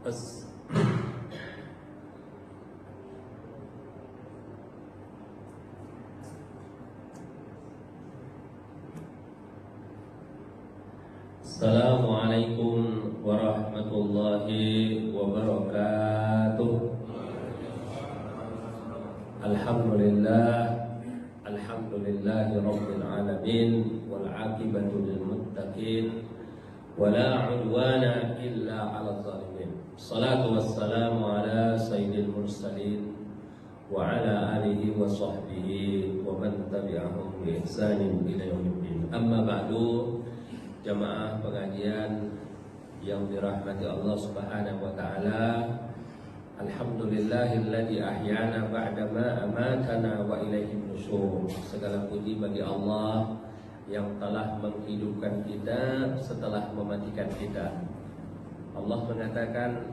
As- Assalamualaikum warahmatullahi wabarakatuh. Alhamdulillahi rabbil alamin, wal aqibatu lil muttaqin, wala udwana illa 'alal zalimin. Salatu wassalamu ala sayyidil mursalin wa ala alihi wa sahbihi wa man tabi'ahum bi ihsanin ila yaumiddin. Amma ba'du, jamaah pengajian yang dirahmati Allah Subhanahu wa taala. Alhamdulillahilladzi ahyana ba'dama amatana wa ilaihin nusyur. Segala puji bagi Allah yang telah menghidupkan kita setelah mematikan kita. Allah mengatakan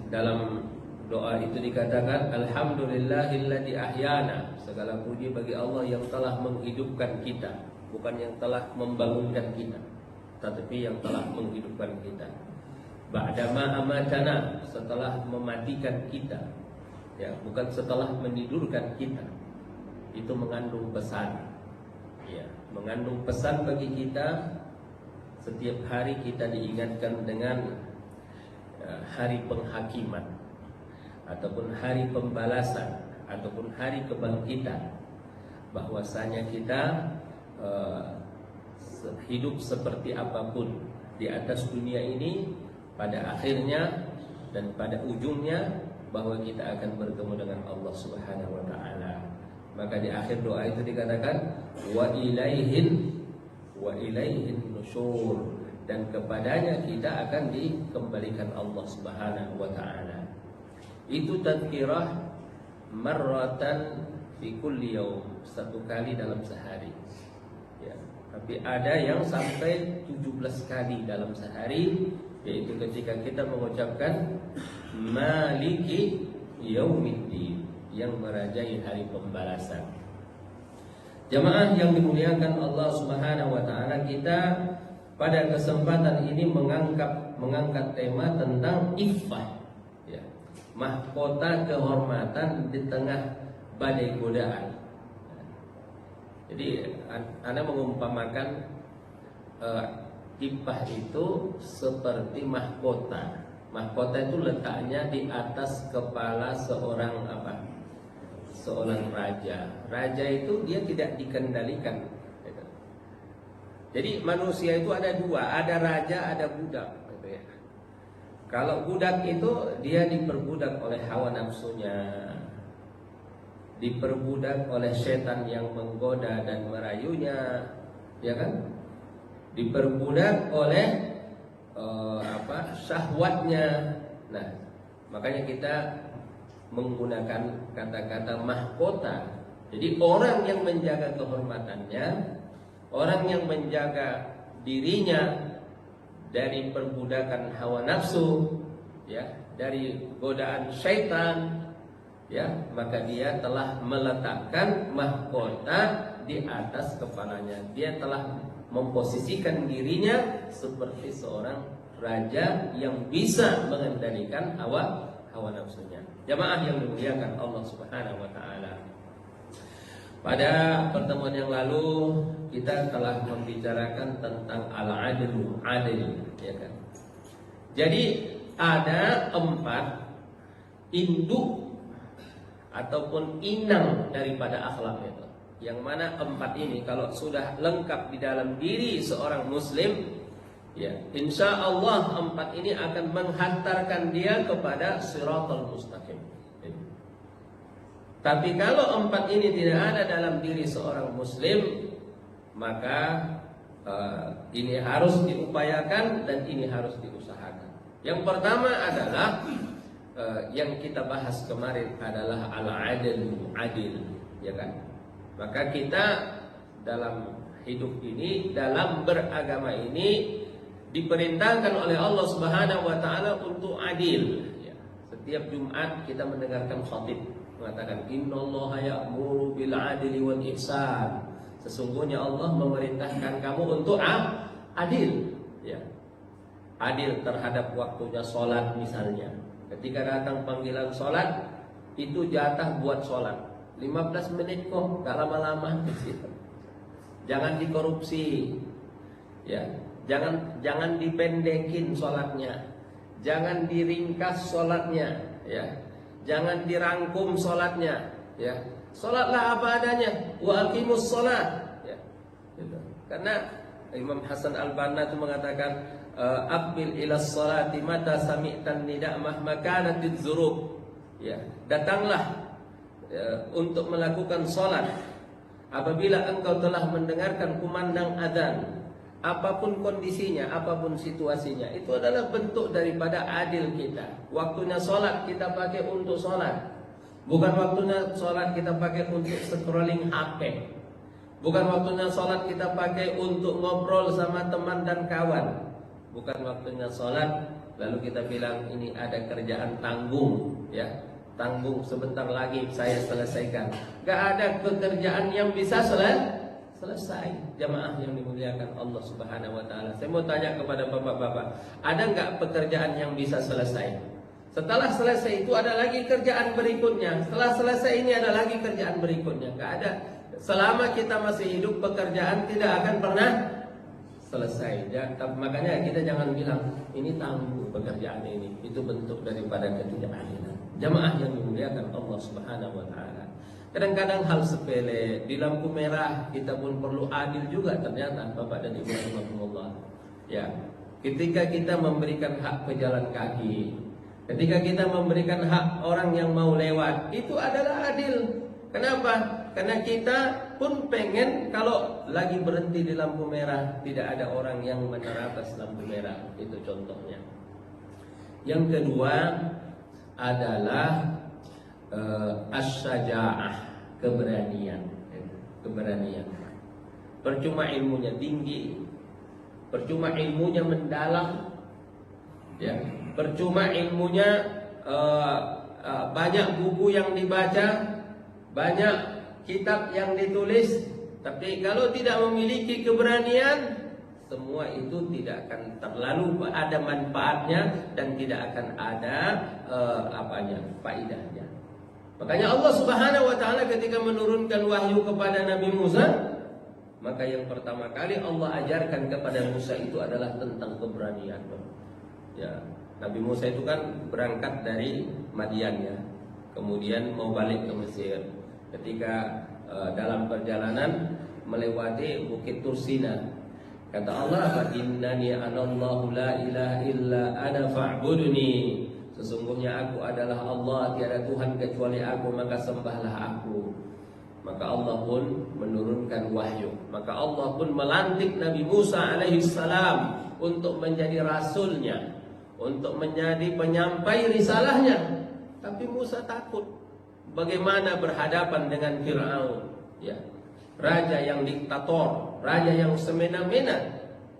dalam doa itu dikatakan alhamdulillahilladzi ahyana. Segala puji bagi Allah yang telah menghidupkan kita, bukan yang telah membangunkan kita, tetapi yang telah menghidupkan kita. Ba'dama amatana, setelah mematikan kita, ya, bukan setelah menidurkan kita. Itu mengandung pesan, ya, mengandung pesan bagi kita. Setiap hari kita diingatkan dengan hari penghakiman, ataupun hari pembalasan, ataupun hari kebangkitan, bahwasanya kita hidup seperti apapun di atas dunia ini, pada akhirnya dan pada ujungnya bahwa kita akan bertemu dengan Allah Subhanahu wa taala. Maka di akhir doa itu dikatakan wa ilaihin nusyur, dan kepadanya kita akan dikembalikan Allah Subhanahu wa taala. Itu tadhkirah marratan fi kulli yaum, satu kali dalam sehari. Ya, tapi ada yang sampai 17 kali dalam sehari, yaitu ketika kita mengucapkan Maliki Yaumiddin, yang merajai hari pembalasan. Jamaah yang dimuliakan Allah Subhanahu wa taala, kita pada kesempatan ini mengangkat tema tentang iffah, ya, mahkota kehormatan di tengah badai godaan. Jadi Anda mengumpamakan iffah itu seperti mahkota. Mahkota itu letaknya di atas kepala seorang raja. Raja itu dia tidak dikendalikan. Jadi manusia itu ada dua, ada raja, ada budak. Kalau budak itu dia diperbudak oleh hawa nafsunya, diperbudak oleh setan yang menggoda dan merayunya, ya kan? Diperbudak oleh syahwatnya. Nah, makanya kita menggunakan kata-kata mahkota. Jadi orang yang menjaga kehormatannya, orang yang menjaga dirinya dari perbudakan hawa nafsu, ya, dari godaan syaitan, ya, maka dia telah meletakkan mahkota di atas kepalanya. Dia telah memposisikan dirinya seperti seorang raja yang bisa mengendalikan hawa nafsunya. Jamaah yang dimuliakan Allah Subhanahu wa taala. Pada pertemuan yang lalu kita telah membicarakan tentang al-adil, ya kan? Jadi ada 4 induk ataupun inang daripada akhlak itu. Yang mana 4 ini kalau sudah lengkap di dalam diri seorang muslim, ya, insya Allah 4 ini akan menghantarkan dia kepada Shiratal Mustaqim. Tapi kalau 4 ini tidak ada dalam diri seorang muslim, maka ini harus diupayakan dan ini harus diusahakan. Yang pertama adalah yang kita bahas kemarin adalah al-adil, ya kan? Maka kita dalam hidup ini, dalam beragama ini, diperintahkan oleh Allah Subhanahu wa taala untuk adil, ya. Setiap Jumat kita mendengarkan khatib mengatakan innallaha ya'muru bil adli wal ihsan. Sesungguhnya Allah memerintahkan kamu untuk adil, ya. adil terhadap waktunya sholat misalnya. Ketika datang panggilan sholat, itu jatah buat sholat 15 menit kok, gak lama-lama. Jangan dikorupsi, ya. Jangan dipendekin sholatnya, jangan diringkas sholatnya, ya. Jangan dirangkum sholatnya, ya. Sholatlah apa adanya, wa aqimus sholat, ya. Gitu. Karena Imam Hasan Al-Banna itu mengatakan, aqbil ila sholati mata sami'tan nida' mahma kanatiz dzurub. Ya, datanglah untuk melakukan sholat apabila engkau telah mendengarkan kumandang adzan, apapun kondisinya, apapun situasinya. Itu adalah bentuk daripada adil kita. Waktunya sholat kita pakai untuk sholat, bukan waktunya sholat kita pakai untuk scrolling HP. Bukan waktunya sholat kita pakai untuk ngobrol sama teman dan kawan. Bukan waktunya sholat lalu kita bilang ini ada kerjaan tanggung, ya, tanggung sebentar lagi saya selesaikan. Gak ada pekerjaan yang bisa selesai. Jamaah yang dimuliakan Allah Subhanahu wa taala. Saya mau tanya kepada bapak-bapak, ada nggak pekerjaan yang bisa selesai? Setelah selesai itu ada lagi kerjaan berikutnya. Setelah selesai ini ada lagi kerjaan berikutnya. Gak ada. Selama kita masih hidup, pekerjaan tidak akan pernah selesai. Makanya kita jangan bilang ini tangguh pekerjaan ini. Itu bentuk daripada ketidakadilan. Jamaah yang dimuliakan Allah Subhanahu wa taala. Kadang-kadang hal sepele, di lampu merah kita pun perlu adil juga ternyata, Bapak dan Ibu rahimakumullah. Ya, ketika kita memberikan hak pejalan kaki, ketika kita memberikan hak orang yang mau lewat, itu adalah adil. Kenapa? Karena kita pun pengen kalau lagi berhenti di lampu merah tidak ada orang yang menerabas lampu merah. Itu contohnya. Yang kedua adalah as-syaja'ah, keberanian. Percuma ilmunya tinggi, percuma ilmunya mendalam, ya. Percuma ilmunya banyak buku yang dibaca, banyak kitab yang ditulis, tapi kalau tidak memiliki keberanian, semua itu tidak akan terlalu ada manfaatnya dan tidak akan ada faedahnya. Makanya Allah Subhanahu wa taala ketika menurunkan wahyu kepada Nabi Musa, maka yang pertama kali Allah ajarkan kepada Musa itu adalah tentang keberanian. Ya, Nabi Musa itu kan berangkat dari Madian, ya. Kemudian mau balik ke Mesir. Ketika dalam perjalanan melewati Bukit Tursina, kata Allah, "Innani anallahu la ilaha illa ana fa'budni." Sesungguhnya aku adalah Allah, tiada Tuhan kecuali aku, maka sembahlah aku. Maka Allah pun menurunkan wahyu. Maka Allah pun melantik Nabi Musa alaihissalam untuk menjadi rasulnya, untuk menjadi penyampai risalahnya. Tapi Musa takut. Bagaimana berhadapan dengan Fir'aun, ya, raja yang diktator, raja yang semena-mena.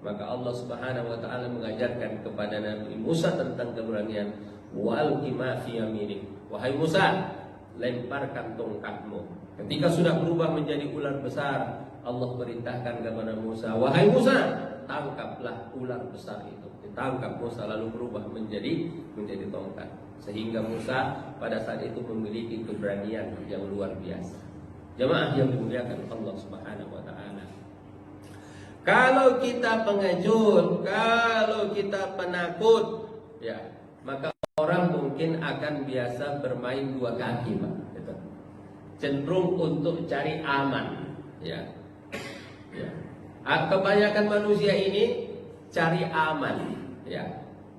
Maka Allah Subhanahu wa taala mengajarkan kepada Nabi Musa tentang keberanian. Wal ma fi yaminik. Wahai Musa, lemparkan tongkatmu. Ketika sudah berubah menjadi ular besar, Allah perintahkan kepada Musa, wahai Musa, tangkaplah ular besar itu. Ditangkap Musa lalu berubah menjadi tongkat. Sehingga Musa pada saat itu memiliki keberanian yang luar biasa. Jamaah yang dimuliakan Allah Subhanahu wa taala. Kalau kita pengecut, kalau kita penakut, ya, maka orang mungkin akan biasa bermain dua kaki, Pak. Gitu. Cenderung untuk cari aman, ya. Ya. Kebanyakan manusia ini cari aman, ya.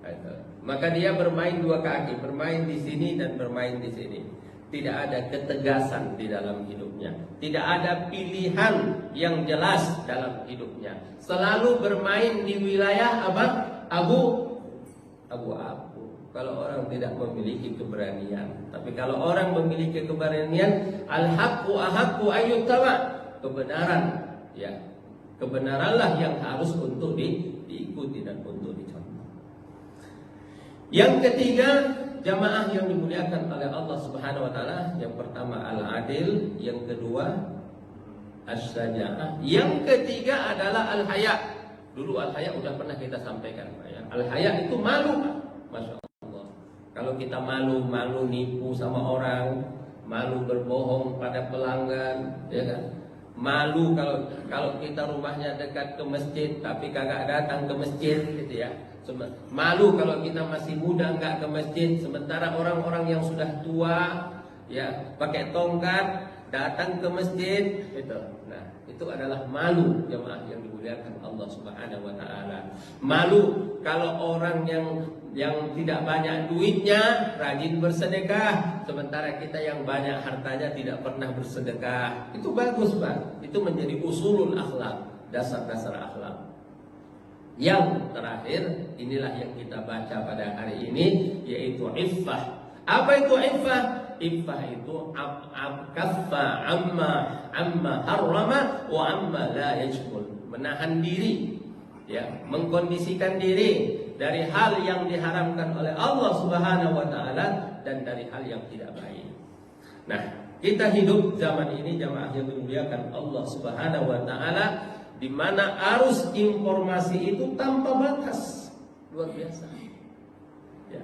Gitu. Maka dia bermain dua kaki, bermain di sini dan bermain di sini. Tidak ada ketegasan di dalam hidupnya, tidak ada pilihan yang jelas dalam hidupnya. Selalu bermain di wilayah apa? Abu-abu. Kalau orang tidak memiliki keberanian, tapi kalau orang memiliki keberanian, al-haqqu ahaqqu ayyuttaba. Kebenaran, ya, kebenaranlah yang harus untuk diikuti dan untuk dicontoh. Yang ketiga, jamaah yang dimuliakan oleh Allah Subhanahu wa taala, yang pertama al-adil, yang kedua as-syaja'ah, yang ketiga adalah al-haya. Dulu al-haya udah pernah kita sampaikan Pak ya. Al-haya itu malu Pak. Masya Allah. Kalau kita malu nipu sama orang, malu berbohong pada pelanggan, ya kan? Malu kalau kita rumahnya dekat ke masjid tapi kagak datang ke masjid gitu ya. Malu kalau kita masih muda nggak ke masjid, sementara orang-orang yang sudah tua ya pakai tongkat datang ke masjid gitu. Nah, itu adalah malu jemaah yang dimuliakan Allah Subhanahu wa taala. Malu kalau orang yang tidak banyak duitnya rajin bersedekah, sementara kita yang banyak hartanya tidak pernah bersedekah. Itu bagus, Pak. Itu menjadi usulul akhlak, dasar-dasar akhlak. Yang terakhir, inilah yang kita baca pada hari ini, yaitu iffah. Apa itu iffah? Iffah itu kaffa amma harrama wa amma la yajmul. Menahan diri, ya, mengkondisikan diri dari hal yang diharamkan oleh Allah Subhanahu wa taala dan dari hal yang tidak baik. Nah, kita hidup zaman ini jamaah yang dimuliakan Allah Subhanahu wa taala, di mana arus informasi itu tanpa batas, luar biasa. Ya.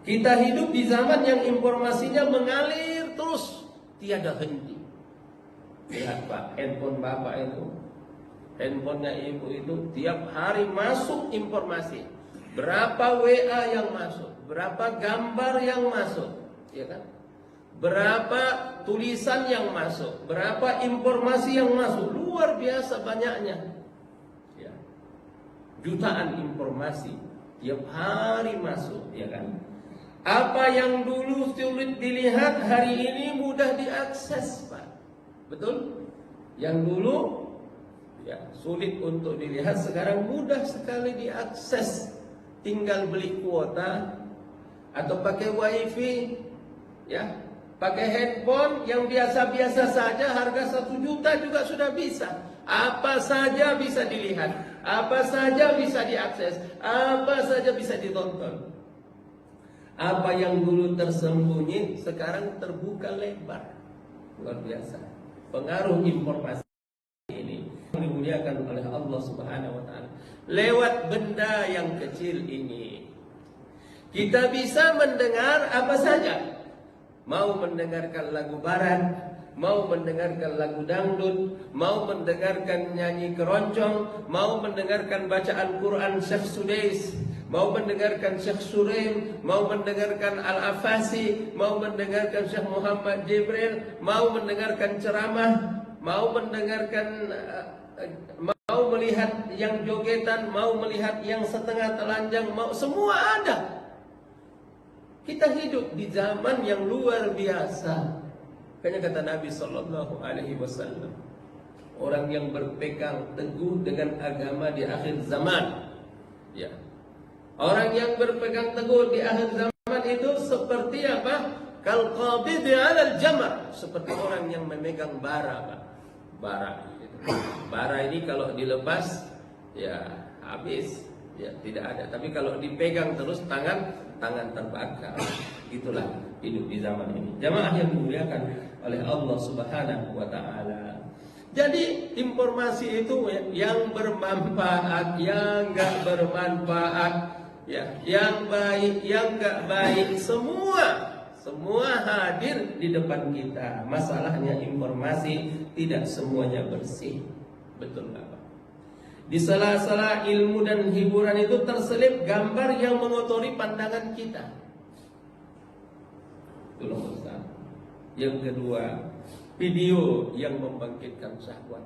Kita hidup di zaman yang informasinya mengalir terus, tiada henti. Lihat Pak, handphone Bapak itu, handphonenya Ibu itu tiap hari masuk informasi. Berapa WA yang masuk, berapa gambar yang masuk, ya kan? Berapa tulisan yang masuk, berapa informasi yang masuk, luar biasa banyaknya. Ya. Jutaan informasi tiap hari masuk, ya kan? Apa yang dulu sulit dilihat hari ini mudah diakses, Pak. Betul? Yang dulu ya sulit untuk dilihat sekarang mudah sekali diakses. Tinggal beli kuota atau pakai wifi, ya, pakai handphone yang biasa-biasa saja harga 1 juta juga sudah bisa. Apa saja bisa dilihat, apa saja bisa diakses, apa saja bisa ditonton. Apa yang dulu tersembunyi sekarang terbuka lebar. Luar biasa. Pengaruh informasi ini dimuliakan oleh Allah Subhanahu wa taala. Lewat benda yang kecil ini kita bisa mendengar apa saja. Mau mendengarkan lagu barat, mau mendengarkan lagu dangdut, mau mendengarkan nyanyi keroncong, mau mendengarkan bacaan Quran Syekh Sudais, mau mendengarkan Syekh Suraim, mau mendengarkan Al-Afasi, mau mendengarkan Syekh Muhammad Jibril, mau mendengarkan ceramah, mau mendengarkan mau melihat yang jogetan, mau melihat yang setengah telanjang, mau semua ada. Kita hidup di zaman yang luar biasa. Kayaknya kata Nabi sallallahu alaihi wasallam, orang yang berpegang teguh dengan agama di akhir zaman, ya. Orang yang berpegang teguh di akhir zaman itu seperti apa? Kal qabidi 'alal jamar, seperti orang yang memegang bara, Pak. Bara. Bara ini kalau dilepas ya habis, ya tidak ada. Tapi kalau dipegang terus tangan terbakar. Itulah hidup di zaman ini. Jamaah yang dimuliakan oleh Allah Subhanahu wa taala. Jadi informasi itu yang bermanfaat, yang enggak bermanfaat, ya, yang baik, yang enggak baik, semua hadir di depan kita. Masalahnya informasi tidak semuanya bersih. Betul nggak Pak? Di sela-sela ilmu dan hiburan itu terselip gambar yang mengotori pandangan kita. Itu nomor satu. Yang kedua, video yang membangkitkan syahwat.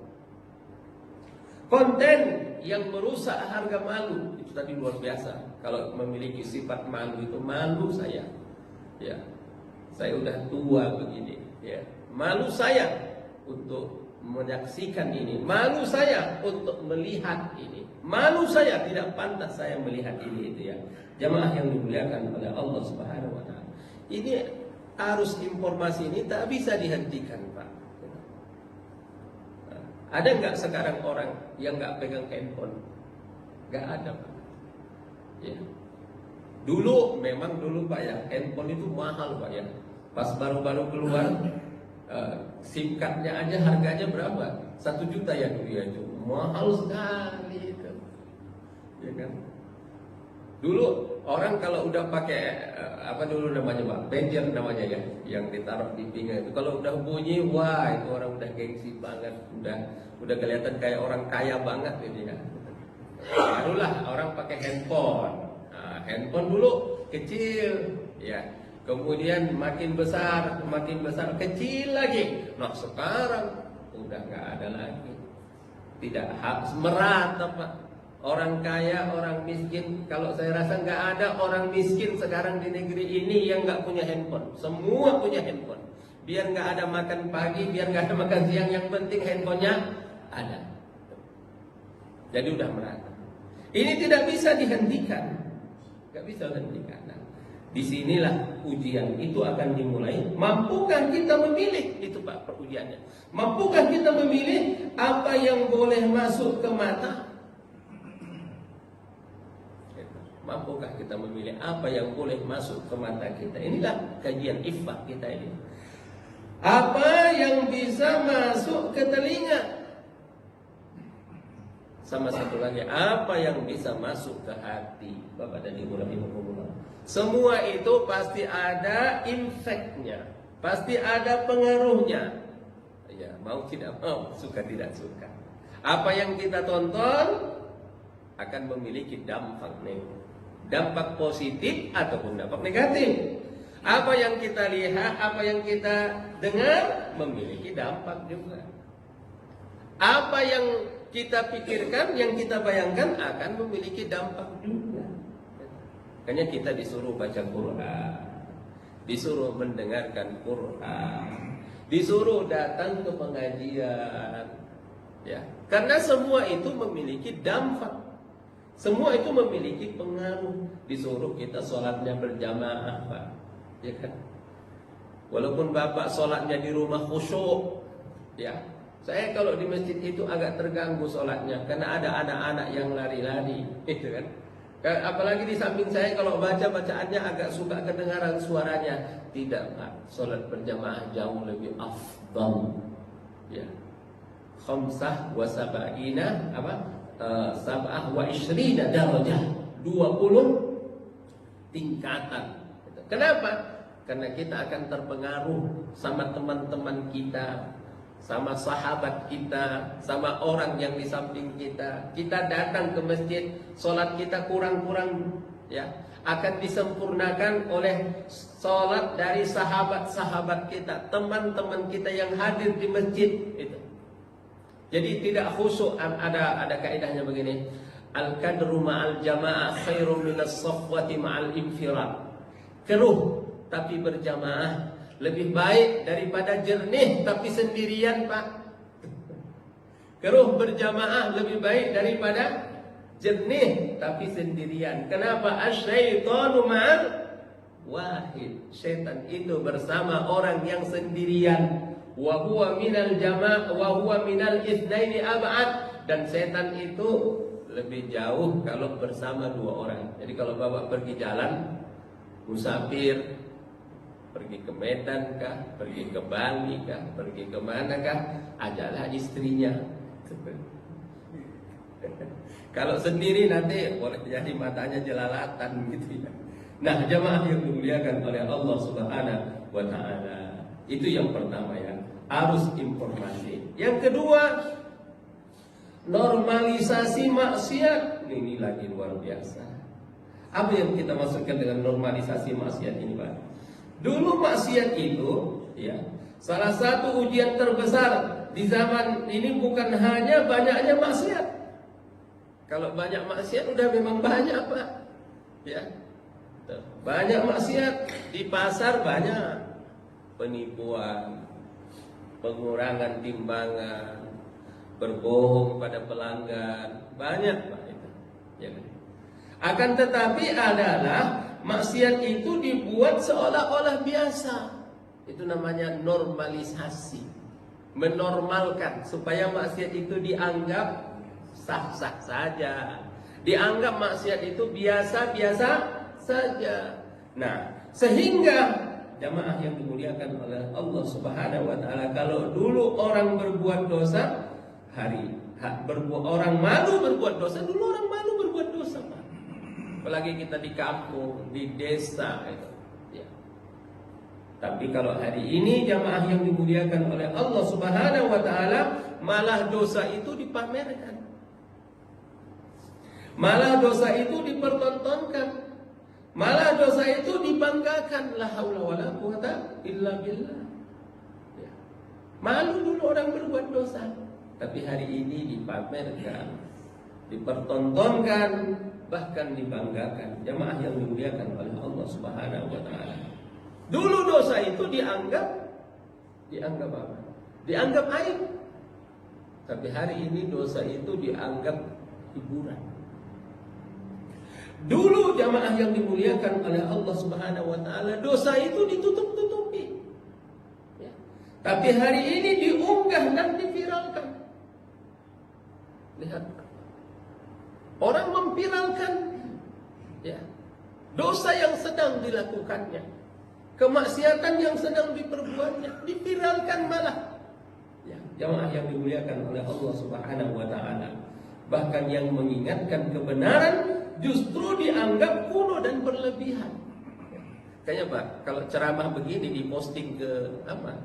Konten yang merusak harga malu. Itu tadi luar biasa. Kalau memiliki sifat malu itu, malu saya. Ya. Saya udah tua begini, ya. Malu saya untuk menyaksikan ini, malu saya untuk melihat ini, malu saya tidak pantas saya melihat ini, itu ya. Jamaah yang dimuliakan oleh Allah Subhanahu wa taala. Ini arus informasi ini tak bisa dihentikan, Pak. Nah, ada nggak sekarang orang yang nggak pegang handphone? Nggak ada, Pak. Ya. Dulu memang Pak ya, handphone itu mahal, Pak ya. Pas baru-baru keluar, SIM cardnya aja harganya berapa? 1 juta ya dulu ya itu. Mahal sekali itu. ya kan? Dulu orang kalau udah pakai apa dulu namanya Pak, pager namanya ya, yang ditaruh di pinggang itu, kalau udah bunyi, wah itu orang udah gengsi banget, udah kelihatan kayak orang kaya banget gitu ya. Barulah orang pakai handphone. Nah, handphone dulu kecil, ya. Kemudian makin besar, kecil lagi. Nah sekarang udah nggak ada lagi. Tidak harus merata Pak. Orang kaya, orang miskin, kalau saya rasa nggak ada orang miskin sekarang di negeri ini yang nggak punya handphone. Semua punya handphone. Biar nggak ada makan pagi, biar nggak ada makan siang, yang penting handphonenya ada. Jadi udah merata. Ini tidak bisa dihentikan, nggak bisa dihentikan. Nah, disinilah ujian itu akan dimulai. Mampukah kita memilih? Itu Pak ujiannya. Mampukah kita memilih apa yang boleh masuk ke mata? Mampukah kita memilih apa yang boleh masuk ke mata kita? Inilah kajian iffah kita ini. Apa yang bisa masuk ke telinga? Sama satu lagi, apa yang bisa masuk ke hati? Bapak dan Ibu rahimahumullah. Semua itu pasti ada impactnya, pasti ada pengaruhnya. Ya, mau tidak mau, suka tidak suka. Apa yang kita tonton akan memiliki dampak positif ataupun dampak negatif. Apa yang kita lihat, apa yang kita dengar memiliki dampak juga. Apa yang kita pikirkan, yang kita bayangkan akan memiliki dampak juga. Makanya kita disuruh baca Quran, disuruh mendengarkan Quran, disuruh datang ke pengajian, ya. Karena semua itu memiliki dampak. Semua itu memiliki pengaruh. Disuruh kita sholatnya berjamaah Pak, ya kan? Walaupun Bapak sholatnya di rumah khusyuk, ya. Saya kalau di masjid itu agak terganggu sholatnya, karena ada anak-anak yang lari-lari, gitu kan? Apalagi di samping saya kalau baca-bacaannya agak suka kedengaran suaranya. Tidak Pak, sholat berjamaah jauh lebih afdal, ya. Khamsah wa sab'ina sab'ah wa ishrina darajah, 20 tingkatan. Kenapa? Karena kita akan terpengaruh sama teman-teman kita, sama sahabat kita, sama orang yang di samping kita. Kita datang ke masjid, sholat kita kurang-kurang, ya, akan disempurnakan oleh sholat dari sahabat-sahabat kita, teman-teman kita yang hadir di masjid itu. Jadi tidak khusyuk. Ada kaidahnya begini, al-kadru ma'al jamaah khairum minas safwati ma'al infirad. Keruh tapi berjamaah lebih baik daripada jernih tapi sendirian Pak. Keruh berjamaah lebih baik daripada jernih tapi sendirian. Kenapa? Asyaitonu ma'al wahid. Syaitan itu bersama orang yang sendirian. Wa huwa minal jamaah wa huwa minal itsnaini ab'ad. Dan setan itu lebih jauh kalau bersama dua orang. Jadi kalau Bapak pergi jalan musafir, pergi ke Medan kah, pergi ke Bali kah, pergi ke mana kah, ajalah istrinya. Kalau sendiri nanti boleh jadi matanya jelalatan gitu ya. Nah, jamaah yang dimuliakan oleh Allah Subhanahu wa taala. Itu yang pertama ya, harus informasi. Yang kedua, normalisasi maksiat. Ini lagi luar biasa. Apa yang kita maksudkan dengan normalisasi maksiat ini, Pak? Dulu maksiat itu, ya, salah satu ujian terbesar di zaman ini bukan hanya banyaknya maksiat. Kalau banyak maksiat udah memang banyak, Pak. Ya. Banyak maksiat di pasar, banyak penipuan, pengurangan timbangan, berbohong pada pelanggan, banyak Pak itu. Ya. Akan tetapi adalah maksiat itu dibuat seolah-olah biasa. Itu namanya normalisasi. Menormalkan supaya maksiat itu dianggap sah-sah saja. Dianggap maksiat itu biasa-biasa saja. Nah, sehingga jamaah yang dimuliakan oleh Allah Subhanahu wa taala, kalau dulu orang berbuat dosa, orang malu berbuat dosa, dulu orang malu berbuat dosa. apalagi kita di kampung, di desa itu. Ya. Tapi kalau hari ini jamaah yang dimuliakan oleh Allah Subhanahu wa taala, malah dosa itu dipamerkan. Malah dosa itu dipertontonkan. Malah dosa itu dibanggakan. La haula wala quwata illa billah. Ya. Malu dulu orang berbuat dosa, tapi hari ini dipamerkan, dipertontonkan, bahkan dibanggakan. Jamaah yang dimuliakan oleh Allah Subhanahu wa taala. Dulu dosa itu dianggap apa? Dianggap aib. Tapi hari ini dosa itu dianggap hiburan. Dulu jamaah yang dimuliakan oleh Allah Subhanahu wa taala, dosa itu ditutup-tutupi. Ya. Tapi hari ini diunggah dan diviralkan. Lihat. Orang memviralkan ya, dosa yang sedang dilakukannya, kemaksiatan yang sedang diperbuatnya, diviralkan malah. Ya, jamaah yang dimuliakan oleh Allah Subhanahu wa taala. Bahkan yang mengingatkan kebenaran justru dianggap kuno dan berlebihan. Kayaknya Pak, kalau ceramah begini diposting ke apa?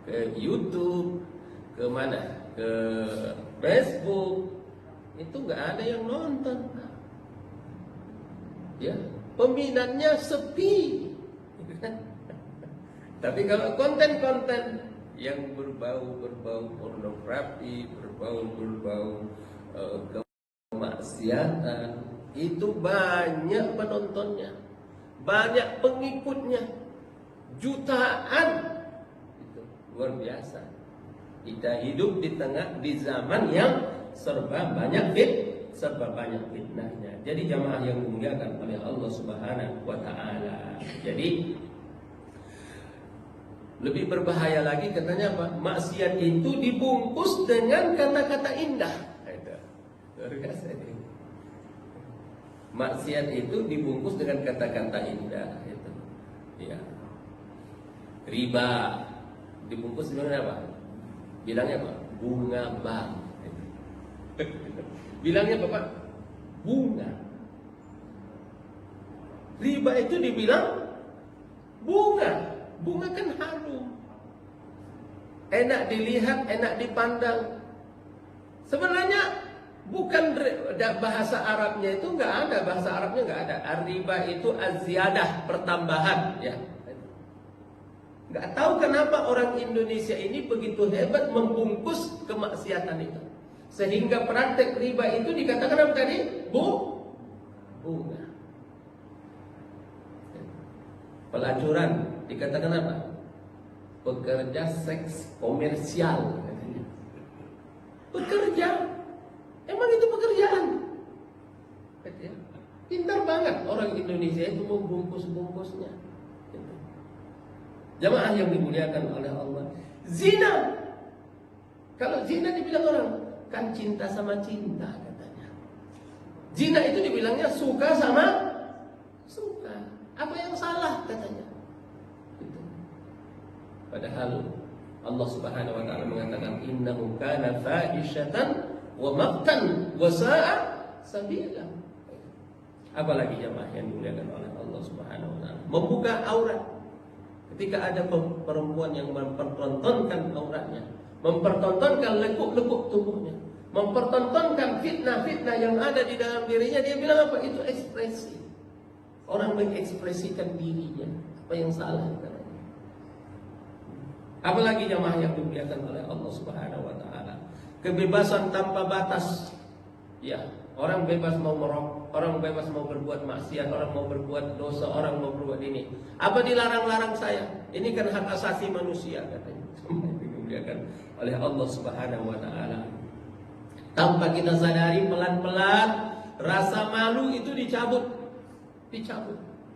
Ke YouTube, ke mana? Ke Facebook, itu nggak ada yang nonton. Ya, peminatnya sepi. Tapi kalau konten-konten yang berbau pornografi, berbau kemaksiatan, itu banyak penontonnya, banyak pengikutnya, jutaan. Itu luar biasa. Kita hidup di zaman yang serba banyak fitnahnya. Jadi jamaah yang dimuliakan oleh Allah Subhanahu wa taala. Jadi lebih berbahaya lagi katanya Pak, maksiat itu dibungkus dengan kata-kata indah. Luar biasa ini. Maksiat itu dibungkus dengan kata-kata indah itu. Ya. Riba dibungkus dengan apa? Bilangnya apa? Bunga bank. Bilangnya Bapak bunga. Riba itu dibilang bunga. Bunga kan harum, enak dilihat, enak dipandang. Sebenarnya bukan bahasa Arabnya itu nggak ada, bahasa Arabnya nggak ada. Ar-riba itu az-ziyadah, pertambahan, ya. Nggak tahu kenapa orang Indonesia ini begitu hebat membungkus kemaksiatan itu, sehingga praktek riba itu dikatakan apa tadi? Bunga. Pelacuran dikatakan apa? Pekerja seks komersial. Pekerja, emang itu pekerjaan? Pintar banget orang Indonesia itu membungkus-bungkusnya. Jamaah yang dimuliakan oleh Allah. Zina, kalau zina dibilang orang kan cinta sama cinta katanya. Zina itu dibilangnya suka sama suka. Apa yang salah katanya? Gitu. Padahal Allah Subhanahu wa taala mengatakan innahu kana fahisyatan wa maqtan wa sa'a sabila. Apalagi jemaah yang dimuliakan oleh Allah Subhanahu wa taala, membuka aurat. Ketika ada perempuan yang mempertontonkan auratnya, mempertontonkan lekuk-lekuk tubuhnya, mempertontonkan fitnah-fitnah yang ada di dalam dirinya, dia bilang apa? Itu ekspresi. Orang mengekspresikan dirinya. Apa yang salah katanya? Apalagi jamaah yang dimuliakan oleh Allah Subhanahu wa taala. Kebebasan tanpa batas. Ya, orang bebas mau merokok, orang bebas mau berbuat maksiat, orang mau berbuat dosa, orang mau berbuat ini. Apa dilarang-larang saya? Ini kan hak asasi manusia katanya. Dimuliakan oleh Allah Subhanahu wa taala. Tanpa kita sadari, pelan-pelan rasa malu itu dicabut.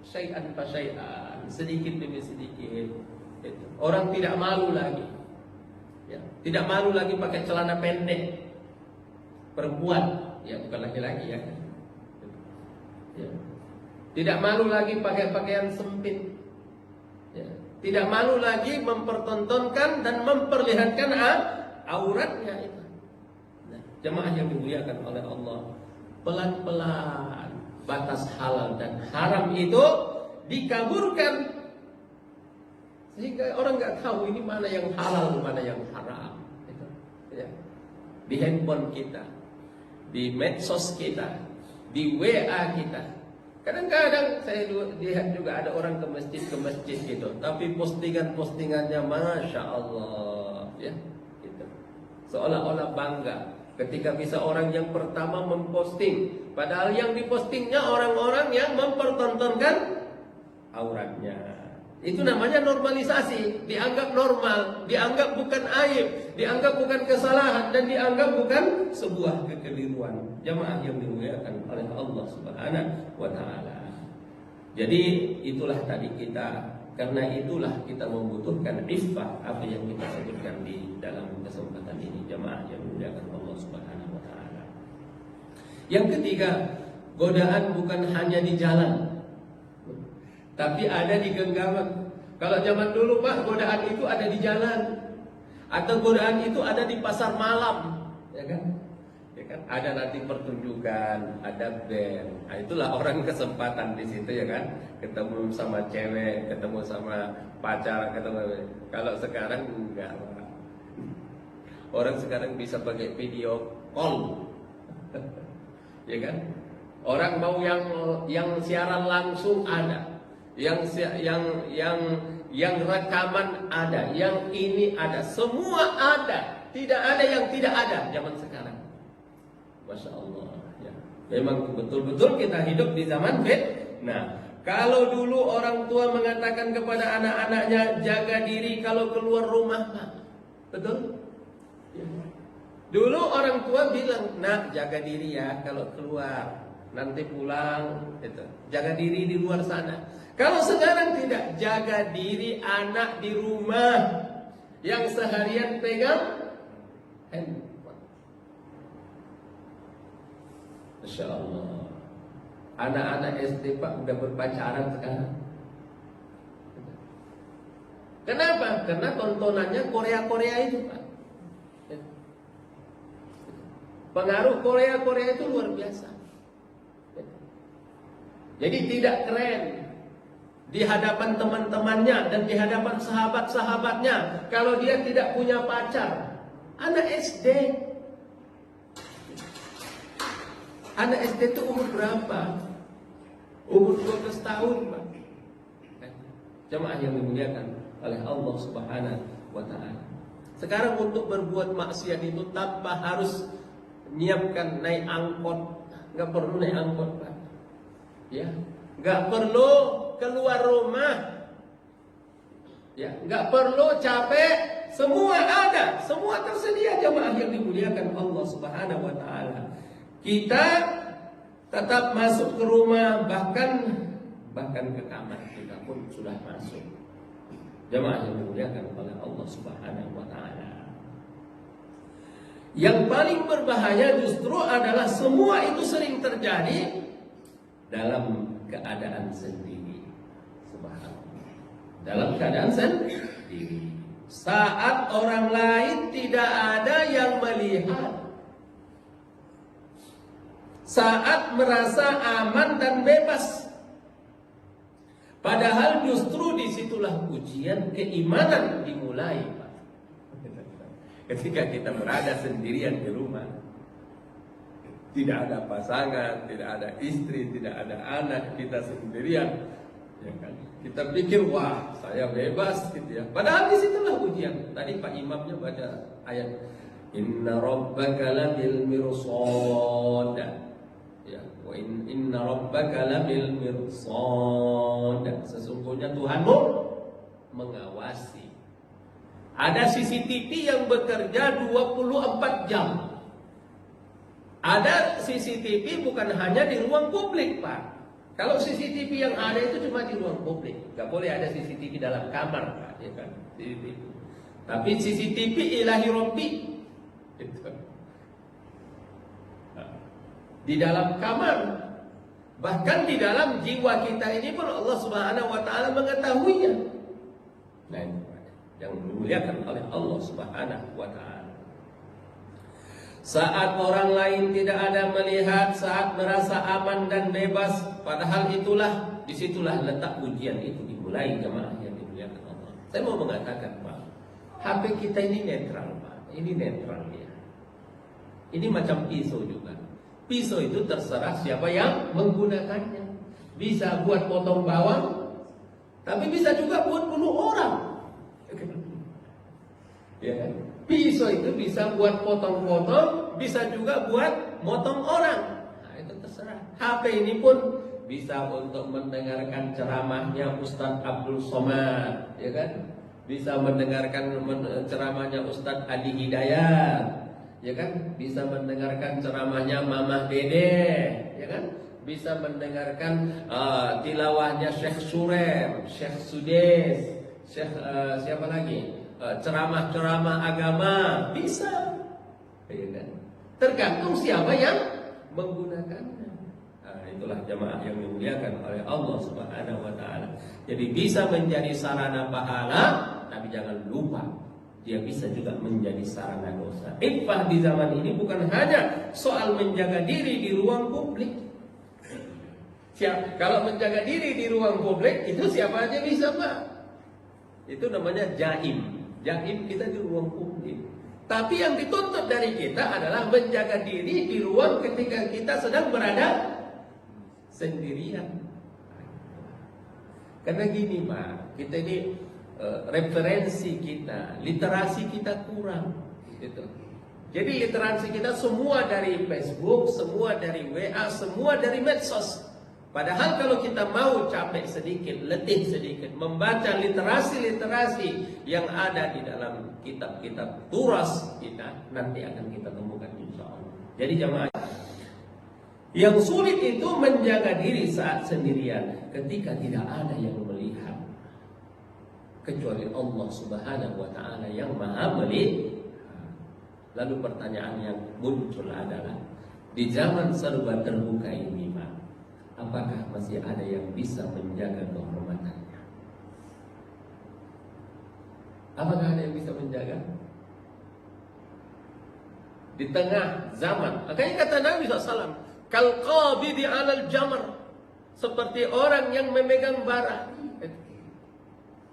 Syai'an fa syai'an, sedikit demi sedikit. Orang tidak malu lagi. Ya, tidak malu lagi pakai celana pendek. Perempuan, ya bukan laki-laki ya. Ya. Tidak malu lagi pakai pakaian sempit. Ya. Tidak malu lagi mempertontonkan dan memperlihatkan auratnya itu. Nah, jemaah yang dimuliakan oleh Allah, pelan-pelan batas halal dan haram itu dikaburkan, sehingga orang nggak tahu ini mana yang halal, mana yang haram. Itu, ya. Di handphone kita, di medsos kita, di WA kita. Kadang-kadang saya lihat juga ada orang ke masjid gitu, tapi postingannya masya Allah, ya, gitu. Seolah-olah bangga ketika bisa orang yang pertama memposting, padahal yang dipostingnya orang-orang yang mempertontonkan auratnya. Itu namanya normalisasi, dianggap normal, dianggap bukan aib, dianggap bukan kesalahan, dan dianggap bukan sebuah kekeliruan. Jamaah yang dimuliakan oleh Allah Subhanahu wa taala. Jadi itulah tadi kita, karena itulah kita membutuhkan iffah, apa yang kita sebutkan di dalam kesempatan ini, jamaah yang dimuliakan Allah Subhanahu wa taala. Yang ketiga, godaan bukan hanya di jalan, tapi ada di genggaman. Kalau zaman dulu Pak, godaan itu ada di jalan, atau godaan itu ada di pasar malam, ya kan? Ya kan? Ada nanti pertunjukan, ada band. Nah, itulah orang kesempatan di situ, ya kan? Ketemu sama cewek, ketemu sama pacar, ketemu. Kalau sekarang enggak, Pak. Orang sekarang bisa pakai video call, ya kan? Orang mau yang siaran langsung ada. Yang rekaman ada, yang ini ada, semua ada, tidak ada yang tidak ada zaman sekarang. Masya Allah, ya. Memang betul-betul kita hidup di zaman fitnah. Kalau dulu orang tua mengatakan kepada anak-anaknya, jaga diri kalau keluar rumah, Pak. Betul? Ya. Dulu orang tua bilang, nak jaga diri ya kalau keluar, nanti pulang, gitu. Jaga diri di luar sana. Kalau sekarang tidak, jaga diri anak di rumah yang seharian pegang handphone. Masya Allah. Anak-anak SD Pak udah berpacaran sekarang. Kenapa? Karena tontonannya Korea-Korea itu Pak. Pengaruh Korea-Korea itu luar biasa. Jadi tidak keren di hadapan teman-temannya dan di hadapan sahabat-sahabatnya kalau dia tidak punya pacar. Anak SD. Anak SD itu umur berapa? Umur 12 tahun, Pak. Jemaah yang dimuliakan oleh Allah Subhanahu wa taala. Sekarang untuk berbuat maksiat itu tanpa harus menyiapkan naik angkot, enggak perlu naik angkot, Pak. Ya, enggak perlu keluar rumah. Ya, enggak perlu capek, semua ada, semua tersedia, jemaah yang dimuliakan Allah Subhanahu wa taala. Kita tetap masuk ke rumah, bahkan ke kamar kita pun sudah masuk. Jemaah yang dimuliakan oleh Allah Subhanahu wa taala. Yang paling berbahaya justru adalah semua itu sering terjadi dalam keadaan sendiri. Subhanallah. Dalam keadaan sendiri. Saat orang lain tidak ada yang melihat. Saat merasa aman dan bebas. Padahal justru disitulah ujian keimanan dimulai, Pak. Ketika kita berada sendirian di rumah, tidak ada pasangan, tidak ada istri, tidak ada anak, kita sendirian, ya kan? Kita pikir wah saya bebas, gitu ya. Padahal disitulah ujian. Tadi Pak Imamnya baca ayat Inna rabbaka labil mirsad. Ya, wa inna rabbaka labil mirsad. Sesungguhnya Tuhanmu mengawasi. Ada CCTV yang bekerja 24 jam. Ada CCTV bukan hanya di ruang publik, Pak. Kalau CCTV yang ada itu cuma di ruang publik. Gak boleh ada CCTV dalam kamar, Pak, ya kan? CCTV. Tapi CCTV ilahi Rabbi. Di dalam kamar, bahkan di dalam jiwa kita ini pun Allah Subhanahu wa taala mengetahuinya. Nah, ini yang dimuliakan oleh Allah Subhanahu wa taala. Saat orang lain tidak ada melihat, saat merasa aman dan bebas, padahal disitulah letak ujian itu dimulai, jemaah yang dimuliakan Allah. Saya mau mengatakan, Pak, HP kita ini netral, Pak. Ini netral ya. Ini macam pisau juga. Pisau itu terserah siapa yang menggunakannya. Bisa buat potong bawang, tapi bisa juga buat bunuh orang. Ya kan? Pisau itu bisa buat potong-potong, bisa juga buat motong orang. Nah, itu terserah. HP ini pun bisa untuk mendengarkan ceramahnya Ustadz Abdul Somad, ya kan? Bisa mendengarkan ceramahnya Ustadz Adi Hidayat, ya kan? Bisa mendengarkan ceramahnya Mamah Dede, ya kan? Bisa mendengarkan tilawahnya Syekh Surem, Syekh Sudes, Syekh siapa lagi? Ceramah-ceramah agama bisa, ya kan? Tergantung siapa yang menggunakannya. Nah, itulah jemaah yang dimuliakan oleh Allah Subhanahu wa taala. Jadi bisa menjadi sarana pahala, tapi jangan lupa dia bisa juga menjadi sarana dosa. Iffah di zaman ini bukan hanya soal menjaga diri di ruang publik. Kalau menjaga diri di ruang publik itu siapa aja bisa, Pak. Itu namanya jaim. Jaim kita di ruang publik. Tapi yang dituntut dari kita adalah menjaga diri di ruang ketika kita sedang berada sendirian. Karena gini, Pak, kita ini referensi kita, literasi kita kurang, gitu. Jadi literasi kita semua dari Facebook, semua dari WA, semua dari medsos. Padahal kalau kita mau capek sedikit, letih sedikit, membaca literasi-literasi yang ada di dalam kitab-kitab turas kita, nanti akan kita temukan insya Allah. Jadi jamaah, yang sulit itu menjaga diri saat sendirian ketika tidak ada yang melihat, kecuali Allah Subhanahu wa taala yang Maha melihat. Lalu pertanyaan yang muncul adalah, di zaman serba terbuka ini, Pak, apakah masih ada yang bisa menjaga kehormatannya? Apakah ada yang bisa menjaga? Di tengah zaman, makanya kata Nabi SAW, kal qabidi 'alal jamr, seperti orang yang memegang bara,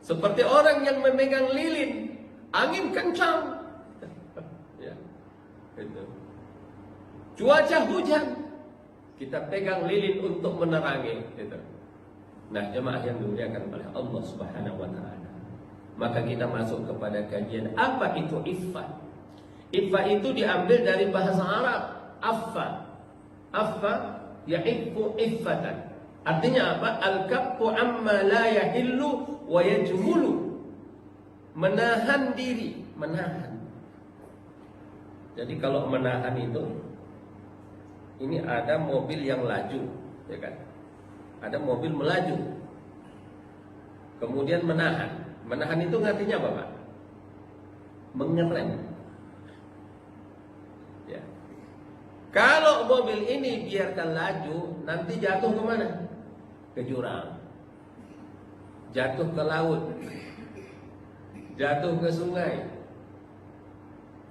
seperti orang yang memegang lilin, angin kencang, ya, itu. Cuaca hujan, kita pegang lilin untuk menerangi, gitu. Nah, jemaah yang dimuliakan oleh Allah Subhanahu wa taala, maka kita masuk kepada kajian apa itu iffah. Iffah itu diambil dari bahasa Arab, affa. Affa ya'iffu iffatan. Artinya apa? Al-kaffu amma la yahillu wa yajmulu. Menahan diri, menahan. Jadi kalau menahan itu, ini ada mobil yang laju, ya kan? Ada mobil melaju, kemudian menahan. Menahan itu artinya apa, Pak? Mengerem. Ya. Kalau mobil ini biarkan laju, nanti jatuh kemana? Ke jurang, jatuh ke laut, jatuh ke sungai.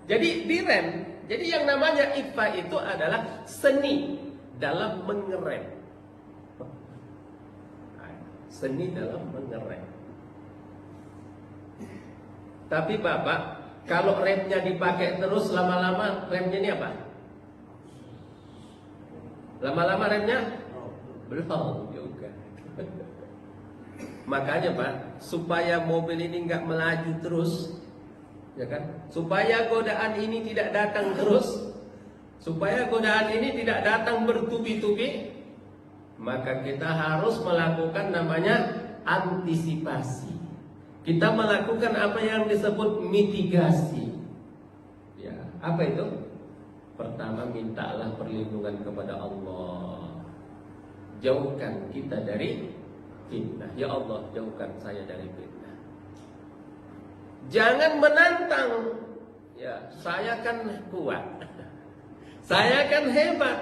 Jadi direm. Jadi yang namanya iffah itu adalah seni dalam mengerem. Seni dalam mengerem. Tapi Bapak, kalau remnya dipakai terus lama-lama, remnya ini apa? Lama-lama remnya belum juga. Makanya Pak, supaya mobil ini nggak melaju terus, ya kan? Supaya godaan ini tidak datang terus, supaya godaan ini tidak datang bertubi-tubi, maka kita harus melakukan namanya antisipasi. Kita melakukan apa yang disebut mitigasi. Ya, apa itu? Pertama, mintalah perlindungan kepada Allah. Jauhkan kita dari fitnah. Ya Allah, jauhkan saya dari fitnah. Jangan menantang. Ya, saya kan kuat. Saya kan hebat.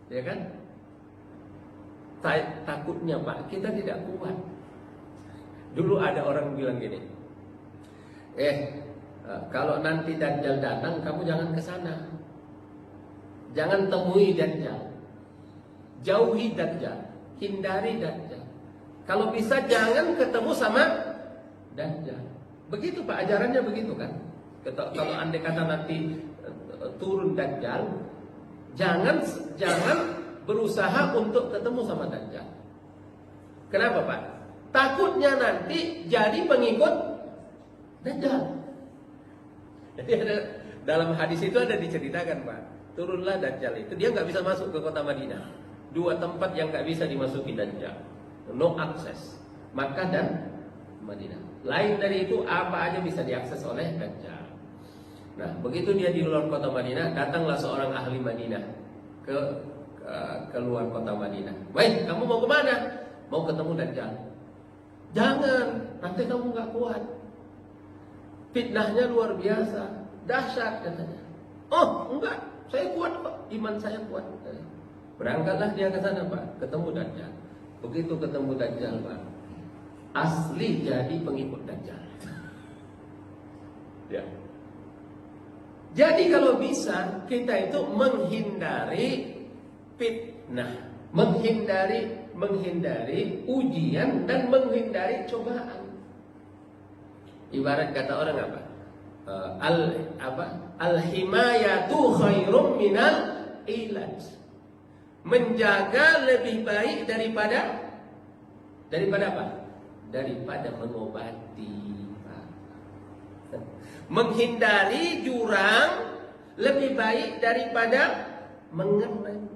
Ya kan? Takutnya Pak, kita tidak kuat. Dulu ada orang bilang gini, kalau nanti Dajjal datang, kamu jangan ke sana. Jangan temui Dajjal. Jauhi Dajjal, hindari Dajjal. Kalau bisa jangan ketemu sama Dajjal. Begitu Pak, ajarannya begitu kan. Kalau andai kata nanti turun Dajjal, jangan berusaha untuk ketemu sama Dajjal. Kenapa Pak? Takutnya nanti jadi pengikut Dajjal. Jadi dalam hadis itu ada diceritakan Pak, turunlah Dajjal itu, dia nggak bisa masuk ke kota Madinah. 2 tempat yang nggak bisa dimasuki Dajjal, no access, Makkah dan Madinah. Lain dari itu apa aja bisa diakses oleh Dajjal. Nah, begitu dia di luar kota Madinah, datanglah seorang ahli Madinah ke luar kota Madinah. Baik, kamu mau kemana? Mau ketemu Dajjal. Jangan, nanti kamu nggak kuat. Fitnahnya luar biasa, dahsyat katanya. Oh, enggak, saya kuat kok, iman saya kuat. Berangkatlah dia ke sana Pak, ketemu Dajjal. Begitu ketemu Dajjal Pak, asli jadi pengikut Dajjal. Ya. Jadi kalau bisa kita itu menghindari fitnah, menghindari ujian dan menghindari cobaan. Ibarat kata orang apa? Al-himayatu khairum minal ilaj. Menjaga lebih baik daripada apa? Daripada mengobati. Menghindari jurang lebih baik daripada mengerem.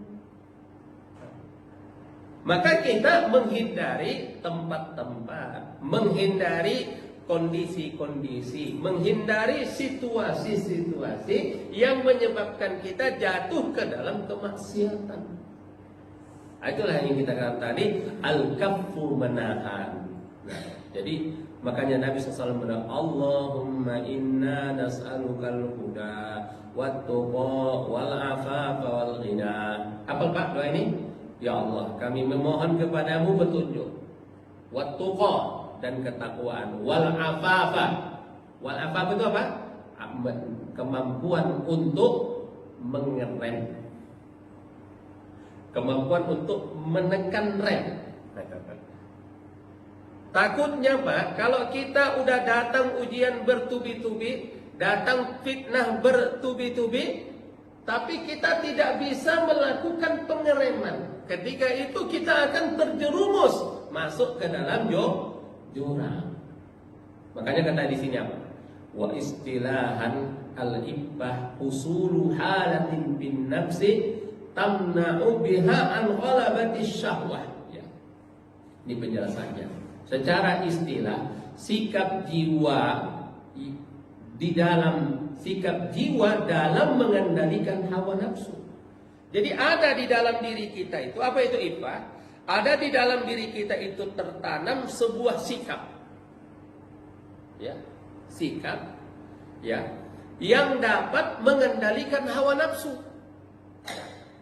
Maka kita menghindari tempat-tempat, menghindari kondisi-kondisi, menghindari situasi-situasi yang menyebabkan kita jatuh ke dalam kemaksiatan. Itulah yang kita katakan tadi, al-kaffu menahan. Nah, jadi makanya Nabi SAW berdoa, Allahumma inna nas'alukal huda wat-tuqa wal-afafa wal-ghina. Apa Pak doa ini? Ya Allah, kami memohon kepadamu petunjuk, wat-tuqa dan ketakwaan, wal-afafa. Wal-afafa itu apa? Kemampuan untuk mengerem, kemampuan untuk menekan rem. Takutnya Pak, kalau kita udah datang ujian bertubi-tubi, datang fitnah bertubi-tubi, tapi kita tidak bisa melakukan pengereman, ketika itu kita akan terjerumus masuk ke dalam jurang. Makanya kata di sini apa? Wa istilahan al-ibbah usulu halatin bin nafsi tamna'u biha an ghalabati syahwah. Ya. Ini penjelasannya. Secara istilah, sikap jiwa dalam mengendalikan hawa nafsu. Jadi ada di dalam diri kita itu, apa itu iffah? Ada di dalam diri kita itu tertanam sebuah sikap. Ya, sikap ya, yang dapat mengendalikan hawa nafsu.